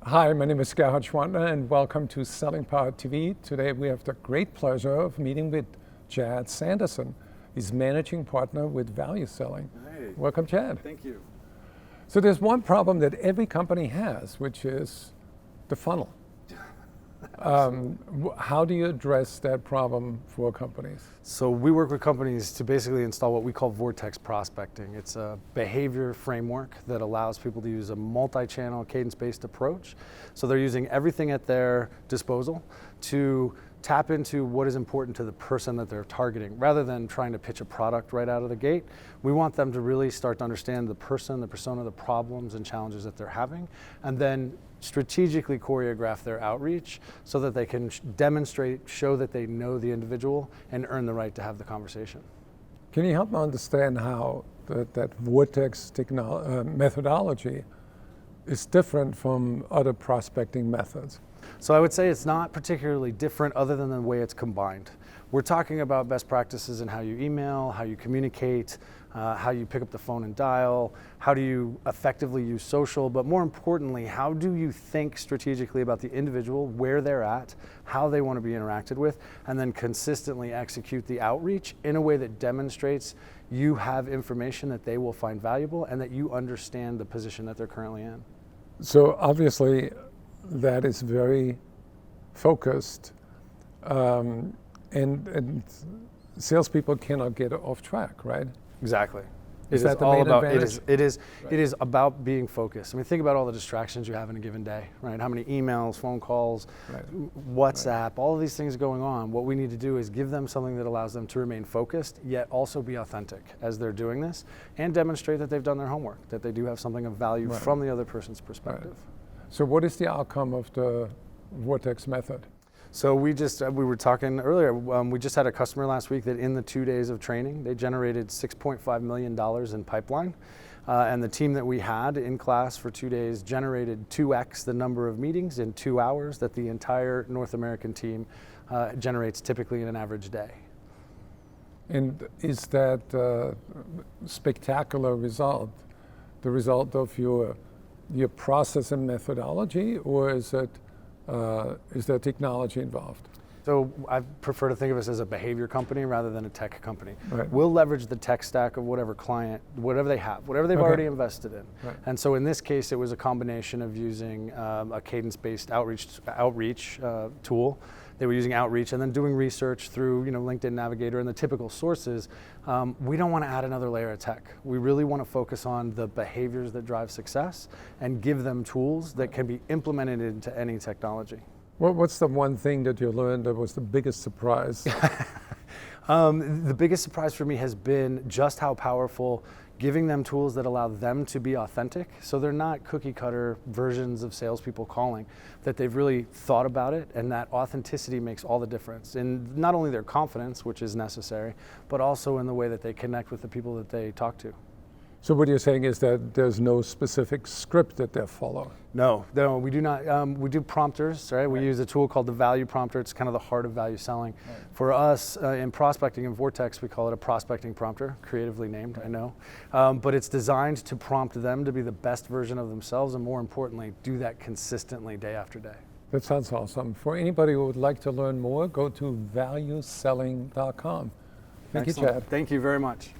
Hi, my name is Gerhard Schwantner and welcome to Selling Power TV. Today we have the great pleasure of meeting with Chad Sanderson. He's managing partner with Value Selling. Hey. Welcome, Chad. Thank you. So there's one problem that every company has, which is the funnel. How do you address that problem for companies? So we work with companies to basically install what we call Vortex Prospecting. It's a behavior framework that allows people to use a multi-channel cadence-based approach. So they're using everything at their disposal to tap into what is important to the person that they're targeting. Rather than trying to pitch a product right out of the gate, we want them to really start to understand the person, the persona, the problems and challenges that they're having, and then strategically choreograph their outreach so that they can demonstrate, show that they know the individual and earn the right to have the conversation. Can you help me understand how that Vortex methodology is different from other prospecting methods? So I would say it's not particularly different other than the way it's combined. We're talking about best practices in how you email, how you communicate, how you pick up the phone and dial, how do you effectively use social, but more importantly, how do you think strategically about the individual, where they're at, how they want to be interacted with, and then consistently execute the outreach in a way that demonstrates you have information that they will find valuable and that you understand the position that they're currently in. So obviously that is very focused, and salespeople cannot get off track, right? Exactly. Is that the main advantage? It is about being focused. I mean, think about all the distractions you have in a given day, right? How many emails, phone calls, WhatsApp, all of these things going on. What we need to do is give them something that allows them to remain focused, yet also be authentic as they're doing this, and demonstrate that they've done their homework, that they do have something of value from the other person's perspective. So what is the outcome of the Vortex method? So we were talking earlier, we just had a customer last week that in the 2 days of training, they generated $6.5 million in pipeline. And the team that we had in class for 2 days generated 2x the number of meetings in 2 hours that the entire North American team generates typically in an average day. And is that spectacular result the result of your process and methodology, or is there technology involved? So I prefer to think of us as a behavior company rather than a tech company. Right. We'll leverage the tech stack of whatever client, whatever they have, whatever they've already invested in. Right. And so in this case, it was a combination of using a cadence-based outreach tool. They were using outreach and then doing research through LinkedIn Navigator and the typical sources. We don't want to add another layer of tech. We really want to focus on the behaviors that drive success and give them tools that can be implemented into any technology. What's the one thing that you learned that was the biggest surprise? The biggest surprise for me has been just how powerful giving them tools that allow them to be authentic, so they're not cookie cutter versions of salespeople calling, that they've really thought about it, and that authenticity makes all the difference in not only their confidence, which is necessary, but also in the way that they connect with the people that they talk to. So what you're saying is that there's no specific script that they follow? No, we do not. We do prompters, right? We use a tool called the Value Prompter. It's kind of the heart of value selling. Right. For us, in prospecting in Vortex, we call it a prospecting prompter, creatively named, I know. But it's designed to prompt them to be the best version of themselves, and more importantly, do that consistently day after day. That sounds awesome. For anybody who would like to learn more, go to valueselling.com. Thank you, Chad. Thank you very much.